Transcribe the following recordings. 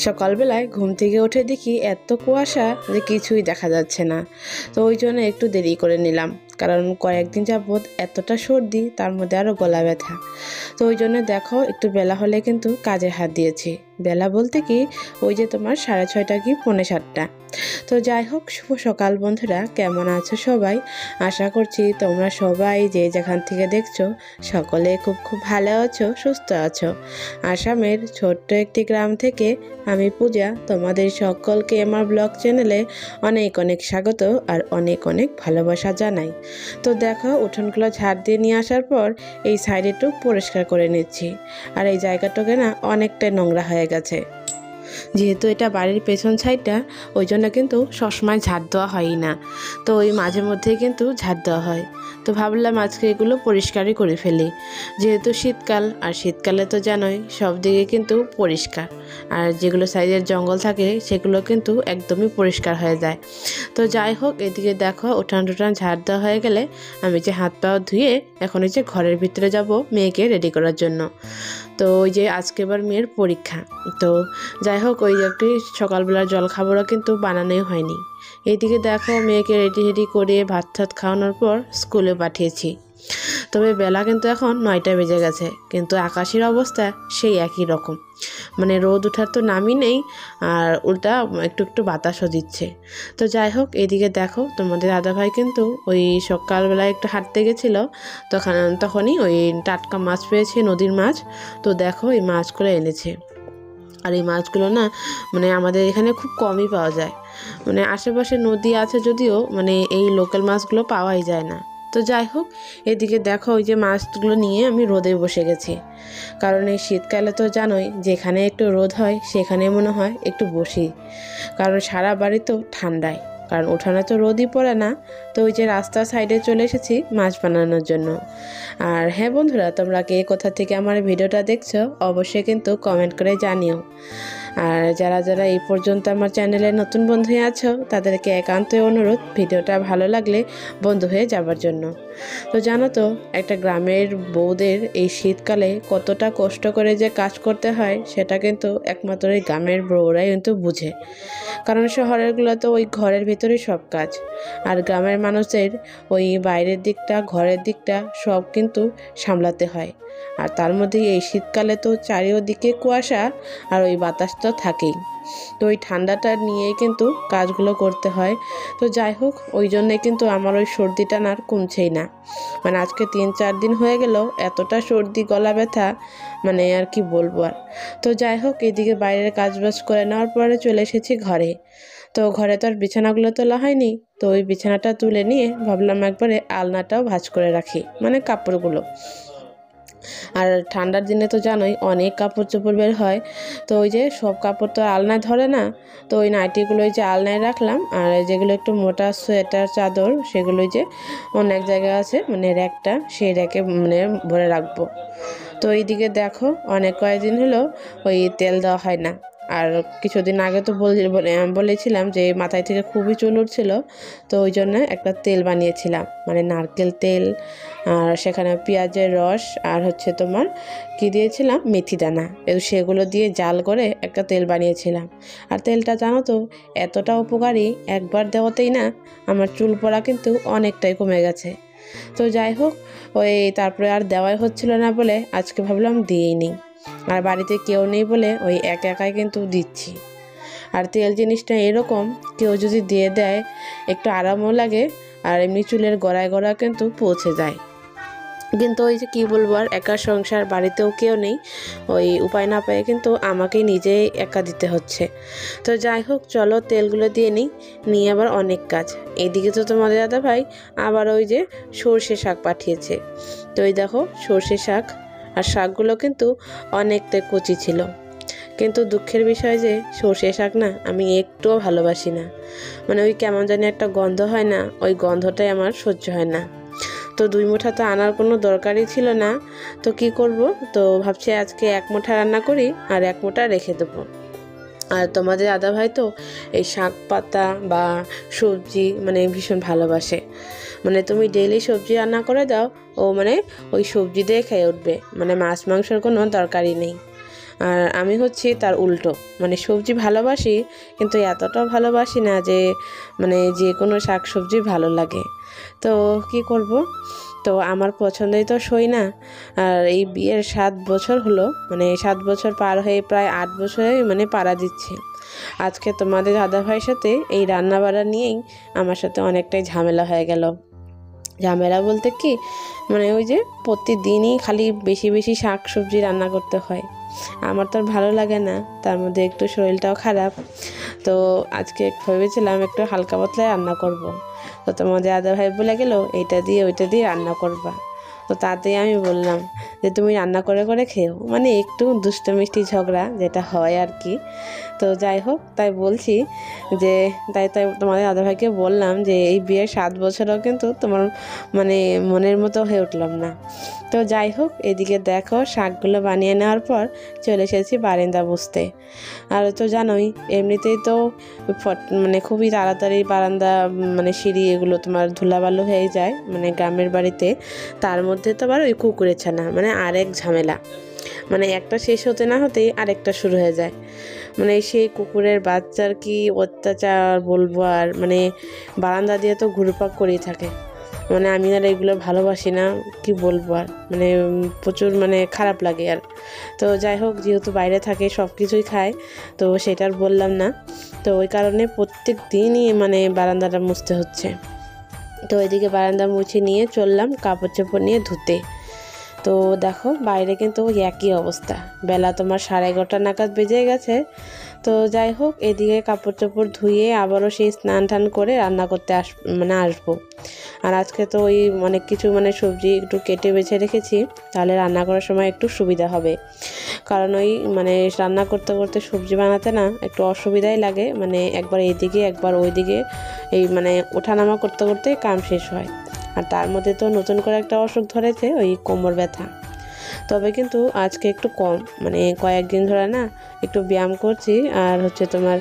সকালবেলায় ঘুম থেকে উঠে দেখি এত কুয়াশা যে কিছুই দেখা যাচ্ছে না। তো ওই জন্য একটু দেরি করে নিলাম, কারণ কয়েকদিন যাবৎ এতটা সর্দি, তার মধ্যে আরও গলা ব্যথা। তো ওই জন্য দেখো একটু বেলা হলে কিন্তু কাজে হাত দিয়েছি। বেলা বলতে কি, ওই যে তোমার 6:30 কি 6:45। তো যাই হোক, শুভ সকাল বন্ধুরা, কেমন আছো সবাই? আশা করছি তোমরা সবাই যে যেখান থেকে দেখছো সকলে খুব খুব ভালো আছো, সুস্থ আছো। আসামের ছোট্ট একটি গ্রাম থেকে আমি পূজা তোমাদের সকলকে আমার ব্লগ চ্যানেলে অনেক অনেক স্বাগত আর অনেক অনেক ভালোবাসা জানাই। তো দেখো, উঠোনগুলো ঝাড় দিয়ে নিয়ে আসার পর এই সাইডে একটু পরিষ্কার করে নিচ্ছি। আর এই জায়গাটাকে না অনেকটাই নোংরা হয়ে গেছে। যেহেতু এটা বাড়ির পেছন সাইডটা, ওই জন্য কিন্তু সবসময় ঝাড় দেওয়া হয়ই না। তো ওই মাঝে মধ্যেই কিন্তু ঝাড় দেওয়া হয়। তো ভাবলাম আজকে এগুলো পরিষ্কারই করে ফেলি, যেহেতু শীতকাল, আর শীতকালে তো জানোই সব দিকে কিন্তু পরিষ্কার, আর যেগুলো সাইডের জঙ্গল থাকে সেগুলো কিন্তু একদমই পরিষ্কার হয়ে যায়। তো যাই হোক, এদিকে দেখো উঠান টুঠান ঝাড় দেওয়া হয়ে গেলে আমি যে হাত পা ধুয়ে এখন এই যে ঘরের ভিতরে যাব মেয়েকে রেডি করার জন্য। তো ওই যে আজকে এবার মেয়ের পরীক্ষা। তো যাই হোক, ওই একটি সকালবেলার জলখাবারও কিন্তু বানানোই হয়নি। এইদিকে দেখো মেয়েকে রেডি করে ভাত টাত খাওয়ানোর পর স্কুলে পাঠিয়েছি। তবে বেলা কিন্তু এখন 9টা বেজে গেছে, কিন্তু আকাশের অবস্থা সেই একই রকম। মানে রোদ ওঠার তো নামই নেই, আর উল্টা একটু একটু বাতাসও দিচ্ছে। তো যাই হোক, এদিকে দেখো তোমাদের দাদাভাই কিন্তু ওই সকালবেলায় একটু হাঁটতে গেছিলো, তখনই ওই টাটকা মাছ পেয়েছে, নদীর মাছ। তো দেখো এই মাছগুলো এনেছে। আর এই মাছগুলো না, মানে আমাদের এখানে খুব কমই পাওয়া যায়। মানে আশেপাশে নদী আছে যদিও, মানে এই লোকাল মাছগুলো পাওয়াই যায় না। তো যাই হোক, এদিকে দেখো ওই যে মাছগুলো নিয়ে আমি রোদে বসে গেছি, কারণ এই শীতকালে তো জানোই যেখানে একটু রোদ হয় সেখানে মনে হয় একটু বসি, কারণ সারা বাড়ি তো ঠান্ডায়, কারণ উঠানে তো রোদই পড়ে না। তো ওই যে রাস্তার সাইডে চলে এসেছি মাছ বানানোর জন্য। আর হ্যাঁ বন্ধুরা, তোমরা কে কোথা থেকে আমার ভিডিওটা দেখছো অবশ্যই কিন্তু কমেন্ট করে জানিও। আর যারা যারা এই পর্যন্ত আমার চ্যানেলে নতুন বন্ধু হয়ে আছো তাদেরকে একান্তই অনুরোধ ভিডিওটা ভালো লাগলে বন্ধু হয়ে যাবার জন্য। তো জানো তো, একটা গ্রামের বউদের এই শীতকালে কতটা কষ্ট করে যে কাজ করতে হয় সেটা কিন্তু একমাত্র এই গ্রামের বউরাই কিন্তু বুঝে, কারণ শহরেরগুলো তো ওই ঘরের ভিতরেই সব কাজ, আর গ্রামের মানুষদের ওই বাইরের দিকটা ঘরের দিকটা সব কিন্তু সামলাতে হয়। আর তার মধ্যে এই শীতকালে তো চারিদিকে কুয়াশা, আর ওই বাতাস তো থাকেই। তো ওই ঠান্ডাটা নিয়েই কিন্তু কাজগুলো করতে হয়। তো যাই হোক, ওই জন্যে কিন্তু আমার ওই সর্দিটা না আর কমছেই না। মানে আজকে 3-4 দিন হয়ে গেল এতটা সর্দি গলা ব্যথা, মানে আর কি বলবো আর। তো যাই হোক, এদিকে বাইরের কাজবাজ করে নেওয়ার পরে চলে এসেছি ঘরে। তো ঘরে তো আর বিছানাগুলো তোলা হয়নি, তো ওই বিছানাটা তুলে নিয়ে ভাবলাম একবারে আলনাটাও ভাঁজ করে রাখি, মানে কাপড়গুলো। আর ঠান্ডার দিনে তো জানোই অনেক কাপড় চোপড় বের হয়। তো ওই যে সব কাপড় তো আলনায় ধরে না, তো ওই নাইটিগুলো ওই যে আলনায় রাখলাম, আর যেগুলো একটু মোটা সোয়েটার চাদর সেগুলো যে অনেক জায়গায় আছে, মানে র্যাকটা, সেই র্যাকে মানে ভরে রাখবো। তো এইদিকে দেখো অনেক কয়েকদিন হলো ওই তেল দেওয়া হয় না। আর কিছুদিন আগে তো বলেছিলাম যে মাথায় থেকে খুবই চুল উঠছিল, তো ওই জন্য একটা তেল বানিয়েছিলাম, মানে নারকেল তেল, আর সেখানে পেঁয়াজের রস, আর হচ্ছে তোমার কি দিয়েছিলাম, মেথি দানা, সেগুলো দিয়ে জাল করে একটা তেল বানিয়েছিলাম। আর তেলটা জানো তো এতটা উপকারী, একবার দেওয়াতেই না আমার চুল পড়া কিন্তু অনেকটাই কমে গেছে। তো যাই হোক, ওই তারপরে আর দেওয়াই হচ্ছিল না বলে আজকে ভাবলাম দিয়েই নিই। আর বাড়িতে কেউ নেই বলে ওই একা একাই কিন্তু দিচ্ছি। আর তেল জিনিসটা এরকম, কেউ যদি দিয়ে দেয় একটু আরামও লাগে, আর এমনি চুলের গোড়ায় গোড়া কিন্তু পৌঁছে যায়। কিন্তু ওই যে কী বলবো, আর একা সংসার, বাড়িতেও কেউ নেই, ওই উপায় না পেয়ে কিন্তু আমাকেই নিজেই একা দিতে হচ্ছে। তো যাই হোক, চলো তেলগুলো দিয়ে নিয়ে আবার অনেক কাজ। এদিকে তো তোমাদের দাদাভাই আবার ওই যে সর্ষে শাক পাঠিয়েছে। তো ওই দেখো সর্ষে শাক, আর শাকগুলো কিন্তু অনেকটাই কচি ছিল। কিন্তু দুঃখের বিষয় যে সর্ষে শাক না আমি একটুও ভালোবাসি না, মানে ওই কেমন জানি একটা গন্ধ হয় না, ওই গন্ধটাই আমার সহ্য হয় না। তো 2 মুঠা তো আনার কোনো দরকারই ছিল না, তো কি করব, তো ভাবছি আজকে 1 মুঠা রান্না করি আর 1 মুঠা রেখে দেবো। আর তোমাদের দাদাভাই তো এই শাক পাতা বা সবজি মানে ভীষণ ভালোবাসে, মানে তুমি ডেইলি সবজি রান্না করে দাও, ও মানে ওই সবজি দিয়ে খেয়ে উঠবে, মানে মাছ মাংসের কোনো দরকারই নেই। আর আমি হচ্ছি তার উল্টো, মানে সবজি ভালোবাসি কিন্তু এতটাও ভালোবাসি না যে মানে যে কোনো শাক সবজি ভালো লাগে। তো কি করব, তো আমার পছন্দই তো সই না। আর এই বিয়ের 7 বছর হলো, মানে 7 বছর পার হয়ে প্রায় 8 বছরে মানে পাড়া দিচ্ছে। আজকে তোমাদের দাদাভাইয়ের সাথে এই রান্নাবাড়া নিয়েই আমার সাথে অনেকটাই ঝামেলা হয়ে গেল। ঝামেলা বলতে কি, মানে ওই যে প্রতিদিনই খালি বেশি বেশি শাক সবজি রান্না করতে হয়, আমার তো আর ভালো লাগে না, তার মধ্যে একটু শরীরটাও খারাপ। তো আজকে ভেবেছিলাম একটু হালকা পাতলা রান্না করব। তো তোমাদের দাদাভাই বলে গেল এইটা দিয়ে ওইটা দিয়ে রান্না করবা। তো তাতেই আমি বললাম যে তুমি রান্না করে করে খেও, মানে একটু দুষ্ট মিষ্টি ঝগড়া যেটা হয় আর কি। তো যাই হোক, তাই বলছি যে তাই তাই তোমাদের দাদাভাইকে বললাম যে এই বিয়ের 7 বছরও কিন্তু তোমার মানে মনের মতো হয়ে উঠলাম না। তো যাই হোক, এদিকে দেখো শাকগুলো বানিয়ে নেওয়ার পর চলে এসেছি বারান্দা বসতে। আর তো জানোই এমনিতেই তো মানে খুবই তাড়াতাড়ি বারান্দা মানে সিঁড়ি এগুলো তোমার ধুলাবালু হয়ে যায় মানে গ্রামের বাড়িতে। তার মধ্যে তো আবার ওই কুকুরের ছানা, মানে আরেক ঝামেলা, মানে একটা শেষ হতে না হতেই আরেকটা শুরু হয়ে যায়। মানে সেই কুকুরের বাচ্চার কি অত্যাচার বলবো আর, মানে বারান্দা দিয়ে তো ঘুরপাক করেই থাকে। মানে আমি আর এগুলো ভালোবাসি না, কি বলবো আর, মানে প্রচুর মানে খারাপ লাগে আর। তো যাই হোক, যেহেতু বাইরে থাকে সব কিছুই খায়, তো সেটার বললাম না। তো ওই কারণে প্রত্যেক দিনই মানে বারান্দাটা মুছতে হচ্ছে। তো এদিকে বারান্দা মুছে নিয়ে চললাম কাপড় চোপড় নিয়ে ধুতে। তো দেখো বাইরে কিন্তু একই অবস্থা, বেলা তোমার 11:30 নাগাদ বেজে গেছে। তো যাই হোক, এদিকে কাপড় চোপড় ধুয়ে আবারও সেই স্নান টান করে রান্না করতে আসবো। আর আজকে তো ওই অনেক কিছু মানে সবজি একটু কেটে বেছে রেখেছি, তাহলে রান্না করার সময় একটু সুবিধা হবে। কারণ ওই মানে রান্না করতে করতে সবজি বানাতে না একটু অসুবিধাই লাগে, মানে একবার এইদিকে একবার ওইদিকে এই মানে ওঠানামা করতে করতে কাম শেষ হয়। আর তার মধ্যে তো নতুন করে একটা অসুখ ধরেছে, ওই কোমর ব্যথা। তবে কিন্তু আজকে একটু কম, মানে কয়েকদিন ধরে না একটু ব্যায়াম করছি, আর হচ্ছে তোমার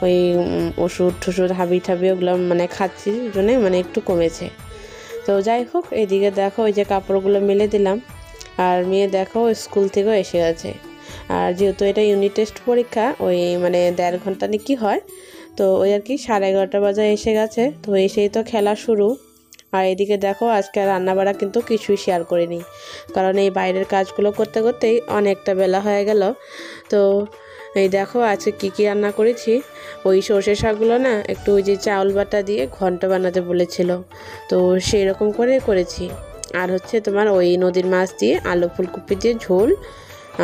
ওই ওষুধ টষুধ হাবি ঠাবি ওগুলো মানে খাচ্ছি, জন্যে মানে একটু কমেছে। তো যাই হোক, এদিকে দেখো ওই যে কাপড়গুলো মেলে দিলাম, আর মেয়ে দেখো স্কুল থেকেও এসে গেছে। আর যেহেতু এটা ইউনিট টেস্ট পরীক্ষা, ওই মানে 1.5 ঘন্টা নিয়ে কি হয়, তো ওই আর কি 11:30 বাজে এসে গেছে, তো এসেই তো খেলা শুরু। আর এদিকে দেখো আজকে রান্নাবাড়া কিন্তু কিছুই শেয়ার করিনি, কারণ এই বাইরের কাজগুলো করতে করতেই অনেকটা বেলা হয়ে গেল। তো এই দেখো আজকে কী রান্না করেছি, ওই সর্ষে শাকগুলো না একটু ওই যে চাউল বাটা দিয়ে ঘন্ট বানাতে বলেছিল, তো সেই রকম করে করেছি। আর হচ্ছে তোমার ওই নদীর মাছ দিয়ে আলু ফুলকপি দিয়ে ঝোল,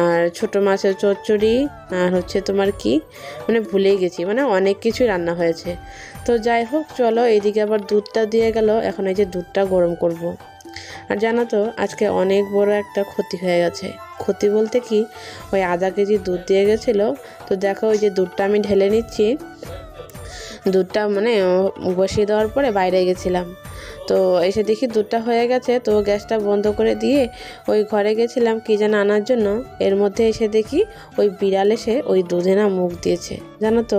আর ছোটো মাছের চচ্চড়ি, আর হচ্ছে তোমার কি মানে ভুলেই গেছি, মানে অনেক কিছুই রান্না হয়েছে। তো যাই হোক চলো, এইদিকে আবার দুধটা দিয়ে গেল, এখন এই যে দুধটা গরম করব। আর জানো তো আজকে অনেক বড় একটা ক্ষতি হয়ে গেছে। ক্ষতি বলতে কি, ওই আধা কেজি দুধ দিয়ে গেছিলো, তো দেখো ওই যে দুধটা আমি ঢেলে নিচ্ছি। দুধটা মানে বসিয়ে দেওয়ার পরে বাইরে গেছিলাম, তো এসে দেখি দুধটা হয়ে গেছে, তো গ্যাসটা বন্ধ করে দিয়ে ওই ঘরে গেছিলাম কি যেন আনার জন্য। এর মধ্যে এসে দেখি ওই বিড়াল এসে ওই দুধে না মুখ দিয়েছে। জানো তো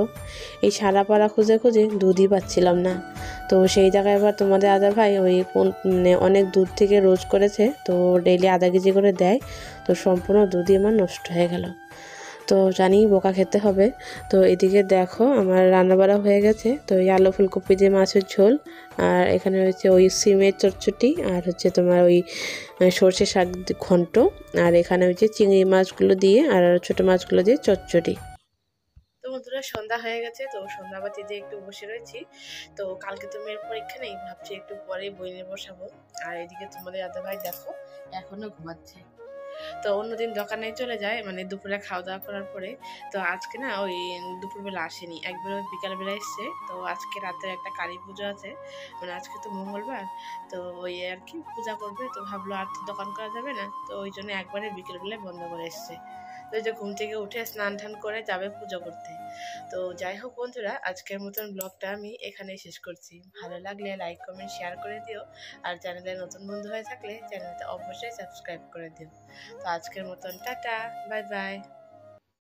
এই সারা পাড়া খুঁজে খুঁজে দুধই পাচ্ছিলাম না। তো সেই জায়গায় এবার তোমাদের দাদাভাই ওই মানে অনেক দুধ থেকে রোজ করেছে, তো ডেইলি আধা কেজি করে দেয়, তো সম্পূর্ণ দুধই আমার নষ্ট হয়ে গেল। তো জানি বোকা খেতে হবে। তো এদিকে দেখো আমার রান্নাবাড়া হয়ে গেছে, তো এই আলু ফুলকপি দিয়ে মাছের ঝোল, আর এখানে রয়েছে ওই সিমের চটচটি, আর হচ্ছে তোমার ওই সর্ষে শাক ঘন্ট, আর এখানে হচ্ছে চিংড়ি মাছগুলো দিয়ে আর ছোটো মাছগুলো দিয়ে চচ্চড়ি। তো বন্ধুরা সন্ধ্যা হয়ে গেছে, তো সন্ধ্যাবাতি দিয়ে একটু বসে রয়েছি। তো কালকে তো মেয়ের পরীক্ষা নেই, ভাবছি একটু পরে বই নিয়ে বসাবো। আর এদিকে তোমাদের দাদাভাই দেখো এখনো ঘুমাচ্ছে। তো অন্যদিন দোকানে চলে যায় মানে দুপুরে খাওয়া দাওয়া করার পরে। তো আজকে না ওই দুপুরবেলা আসেনি, একবার ওই বিকালবেলা এসছে। তো আজকে রাতে একটা কালী পুজো আছে, মানে আজকে তো মঙ্গলবার, তো ওই আর কি পূজা করবে, তো ভাবলো আর তো দোকান করা যাবে না, তো ওই জন্য একবারে বিকেলবেলায় বন্ধ করে এসছে। তো এই যে ঘুম থেকে উঠে স্নান টান করে যাবে পুজো করতে। তো যাই হোক বন্ধুরা, আজকের মতন ব্লগটা আমি এখানেই শেষ করছি। ভালো লাগলে লাইক কমেন্ট শেয়ার করে দিও, আর চ্যানেলে নতুন বন্ধু হয়ে থাকলে চ্যানেলটা অবশ্যই সাবস্ক্রাইব করে দিও। তো আজকের মতন টাটা, বাই বাই।